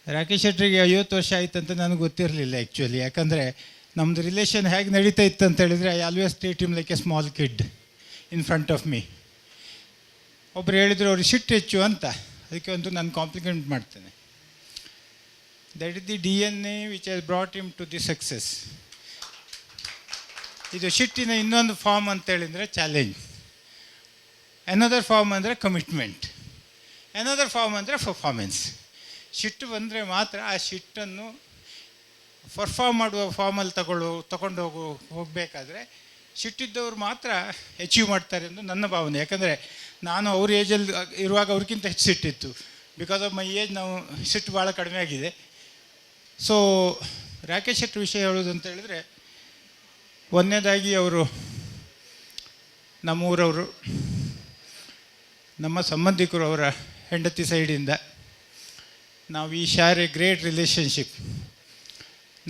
ರಾಕೇಶ್ ಶೆಟ್ಟರಿಗೆ 50 ವರ್ಷ ಆಯ್ತು ಅಂತ ನನಗೆ ಗೊತ್ತಿರಲಿಲ್ಲ ಆ್ಯಕ್ಚುಲಿ. ಯಾಕಂದರೆ ನಮ್ಮದು ರಿಲೇಷನ್ ಹೇಗೆ ನಡೀತಾ ಇತ್ತು ಅಂತ ಹೇಳಿದರೆ, I always treat him like A small kid in front of me. ಒಬ್ಬರು ಹೇಳಿದರು ಅವ್ರಿಗೆ ಸಿಟ್ಟು ಹೆಚ್ಚು ಅಂತ, ಅದಕ್ಕೆ ಒಂದು ನಾನು ಕಾಂಪ್ಲಿಮೆಂಟ್ ಮಾಡ್ತೇನೆ. That is the DNA which has brought him to the success. ಇದು ಸಿಟ್ಟಿನ ಇನ್ನೊಂದು ಫಾರ್ಮ್ ಅಂತೇಳಿದರೆ ಚಾಲೆಂಜ್, ಅನದರ್ ಫಾರ್ಮ್ ಅಂದರೆ ಕಮಿಟ್ಮೆಂಟ್, ಅನದರ್ ಫಾರ್ಮ್ ಅಂದರೆ ಪರ್ಫಾರ್ಮೆನ್ಸ್. ಸಿಟ್ಟು ಬಂದರೆ ಮಾತ್ರ ಆ ಸಿಟ್ಟನ್ನು ಪರ್ಫಾರ್ಮ್ ಮಾಡುವ ಫಾರ್ಮಲ್ಲಿ ತಗೊಂಡು ಹೋಗಬೇಕಾದ್ರೆ ಸಿಟ್ಟಿದ್ದವ್ರು ಮಾತ್ರ ಅಚೀವ್ ಮಾಡ್ತಾರೆ ಎಂದು ನನ್ನ ಭಾವನೆ. ಯಾಕಂದರೆ ನಾನು ಅವ್ರ ಏಜಲ್ಲಿ ಇರುವಾಗ ಅವ್ರಿಗಿಂತ ಹೆಚ್ಚು ಸಿಟ್ಟಿತ್ತು. ಬಿಕಾಸ್ ಆಫ್ ಮೈ ಏಜ್ ನಾವು ಸಿಟ್ಟು ಭಾಳ ಕಡಿಮೆ ಆಗಿದೆ. ಸೊ ರಾಕೇಶ್ ಶೆಟ್ಟಿ ವಿಷಯ ಹೇಳೋದು ಅಂತ ಹೇಳಿದರೆ, ಒಂದನೇದಾಗಿ ಅವರು ನಮ್ಮೂರವರು, ನಮ್ಮ ಸಂಬಂಧಿಕರು, ಅವರ ಹೆಂಡತಿ ಸೈಡಿಂದ ನಾವು ಈ ಶೇರ್ ಎ ಗ್ರೇಟ್ ರಿಲೇಷನ್ಶಿಪ್.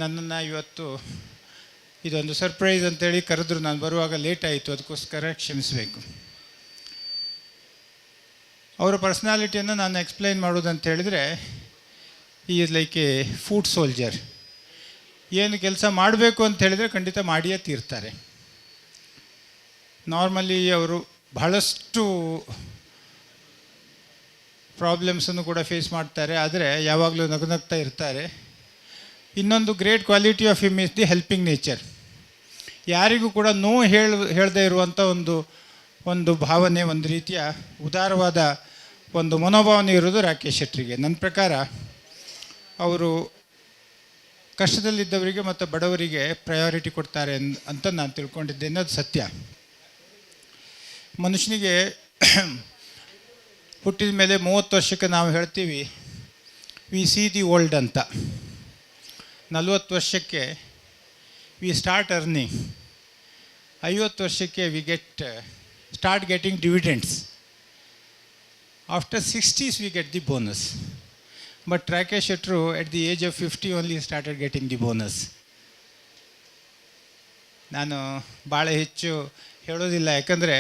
ನನ್ನನ್ನು ಇವತ್ತು ಇದೊಂದು ಸರ್ಪ್ರೈಸ್ ಅಂತೇಳಿ ಕರೆದ್ರು, ನಾನು ಬರುವಾಗ ಲೇಟ್ ಆಯಿತು, ಅದಕ್ಕೋಸ್ಕರ ಕ್ಷಮಿಸಬೇಕು. ಅವರ ಪರ್ಸ್ನಾಲಿಟಿಯನ್ನು ನಾನು ಎಕ್ಸ್ಪ್ಲೈನ್ ಮಾಡೋದಂತ ಹೇಳಿದರೆ, ಈ is like A food soldier. ಏನು ಕೆಲಸ ಮಾಡಬೇಕು ಅಂತ ಹೇಳಿದರೆ ಖಂಡಿತ ಮಾಡಿಯೇ ತೀರ್ತಾರೆ. ನಾರ್ಮಲಿ ಅವರು ಬಹಳಷ್ಟು ಪ್ರಾಬ್ಲಮ್ಸನ್ನು ಕೂಡ ಫೇಸ್ ಮಾಡ್ತಾರೆ, ಆದರೆ ಯಾವಾಗಲೂ ನಗುನಗ್ತಾ ಇರ್ತಾರೆ. ಇನ್ನೊಂದು great quality of him is the helping nature. ಯಾರಿಗೂ ಕೂಡ ಹೇಳದೇ ಇರುವಂಥ ಒಂದು ಭಾವನೆ, ಒಂದು ರೀತಿಯ ಉದಾರವಾದ ಒಂದು ಮನೋಭಾವನೆ ಇರೋದು ರಾಕೇಶ್ ಶೆಟ್ಟರಿಗೆ. ನನ್ನ ಪ್ರಕಾರ ಅವರು ಕಷ್ಟದಲ್ಲಿದ್ದವರಿಗೆ ಮತ್ತು ಬಡವರಿಗೆ ಪ್ರಯಾರಿಟಿ ಕೊಡ್ತಾರೆ ಅಂತ ನಾನು ತಿಳ್ಕೊಂಡಿದ್ದೇನೆ. ಅದು ಸತ್ಯ. ಮನುಷ್ಯನಿಗೆ ಹುಟ್ಟಿದ ಮೇಲೆ 30 ವರ್ಷಕ್ಕೆ ನಾವು ಹೇಳ್ತೀವಿ ವಿ ಸಿ ದಿ ಓಲ್ಡ್ ಅಂತ. 40 ವರ್ಷಕ್ಕೆ ವಿ ಸ್ಟಾರ್ಟ್ ಅರ್ನಿಂಗ್. 50 ವರ್ಷಕ್ಕೆ we start getting dividends. After 60s we get the bonus. But Rakesh ಶೆಟ್ಟರು at the age of 50 only started getting the bonus. ನಾನು ಭಾಳ ಹೆಚ್ಚು ಹೇಳೋದಿಲ್ಲ, ಯಾಕಂದರೆ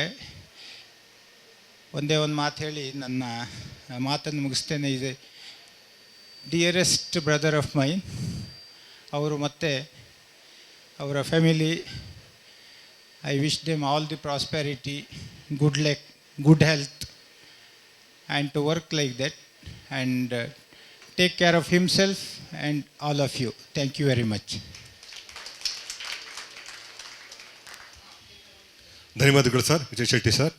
ಒಂದೇ ಒಂದು ಮಾತು ಹೇಳಿ ನನ್ನ ಮಾತನ್ನು ಮುಗಿಸ್ತೇನೆ. ಇದೆ ಡಿಯರೆಸ್ಟ್ ಬ್ರದರ್ ಆಫ್ ಮೈನ್. ಅವರು ಮತ್ತು ಅವರ family, I wish them all the prosperity, good luck, good health, and to work like that and take care of himself and all of you. Thank you very much. ಧನ್ಯವಾದಗಳು sir. Vijay Shetty sir,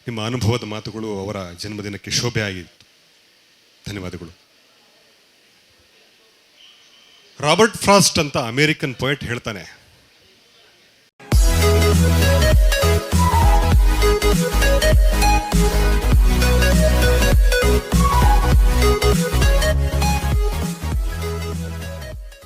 ನಿಮ್ಮ ಅನುಭವದ ಮಾತುಗಳು ಅವರ ಜನ್ಮದಿನಕ್ಕೆ ಶೋಭೆ ಆಗಿತ್ತು. ಧನ್ಯವಾದಗಳು. Robert Frost ಅಂತ ಅಮೇರಿಕನ್ ಪೊಯೆಟ್ ಹೇಳ್ತಾನೆ,